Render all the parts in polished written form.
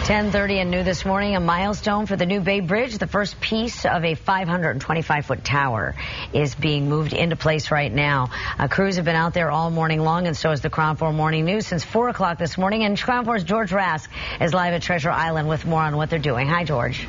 10:30 and new this morning, a milestone for the new Bay Bridge. The first piece of a 525-foot tower is being moved into place right now. Crews have been out there all morning long, and so is the Crown 4 Morning News since 4 o'clock this morning. And Crown 4's George Rask is live at Treasure Island with more on what they're doing. Hi, George.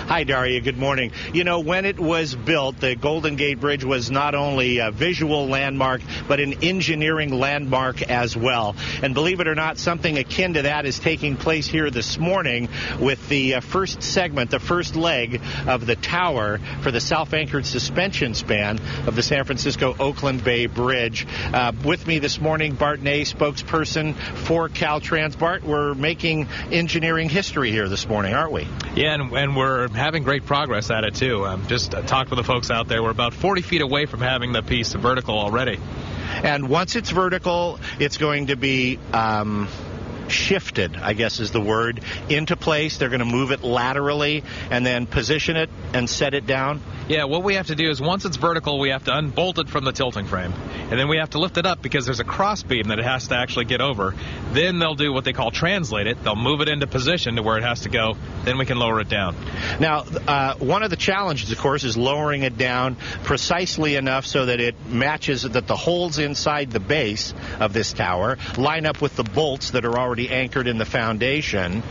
Hi, Daria. Good morning. You know, when it was built, the Golden Gate Bridge was not only a visual landmark, but an engineering landmark as well. And believe it or not, something akin to that is taking place here this morning with the first segment, the first leg of the tower for the self-anchored suspension span of the San Francisco-Oakland Bay Bridge. With me this morning, Bart Ney, spokesperson for Caltrans. Bart, we're making engineering history here this morning, aren't we? Yeah, and we're having great progress at it, too. Just talked with the folks out there. We're about 40 feet away from having the piece vertical already. And once it's vertical, it's going to be shifted, I guess is the word, into place. They're going to move it laterally and then position it and set it down. Yeah, what we have to do is once it's vertical, we have to unbolt it from the tilting frame. And then we have to lift it up because there's a cross beam that it has to actually get over. Then they'll do what they call translate it. They'll move it into position to where it has to go. Then we can lower it down. Now, one of the challenges, of course, is lowering it down precisely enough so that it matches, that the holes inside the base of this tower line up with the bolts that are already anchored in the foundation.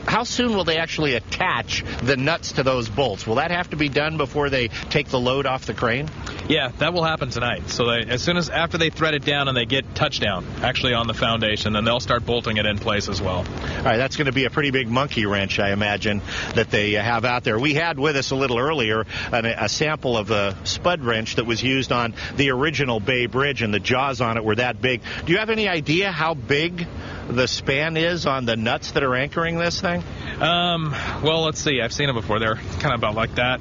How soon will they actually attach the nuts to those bolts? Will that have to be done before they take the load off the crane? Yeah, that will happen tonight. So after they thread it down and they get touchdown actually on the foundation, then they'll start bolting it in place as well. All right, that's going to be a pretty big monkey wrench, I imagine, that they have out there. We had with us a little earlier a sample of a spud wrench that was used on the original Bay Bridge, and the jaws on it were that big. Do you have any idea how big the span is on the nuts that are anchoring this thing? Well, let's see. I've seen them before. They're kind of about like that.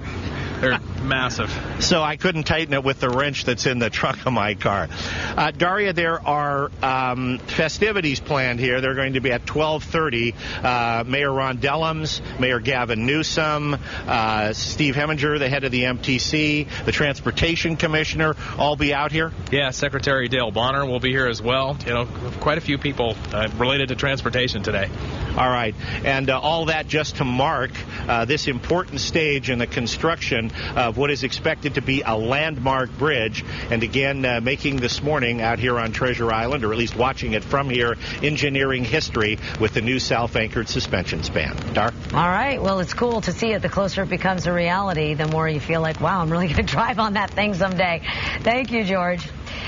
They're massive. So I couldn't tighten it with the wrench that's in the trunk of my car. Daria, there are festivities planned here. They're going to be at 12:30. Mayor Ron Dellums, Mayor Gavin Newsom, Steve Heminger, the head of the MTC, the Transportation Commissioner, all be out here? Yeah, Secretary Dale Bonner will be here as well. You know, quite a few people related to transportation today. All right. And all that just to mark this important stage in the construction of what is expected to be a landmark bridge. And again, making this morning out here on Treasure Island, or at least watching it from here, engineering history with the new self-anchored suspension span. Dar? All right. Well, it's cool to see it. The closer it becomes a reality, the more you feel like, wow, I'm really going to drive on that thing someday. Thank you, George.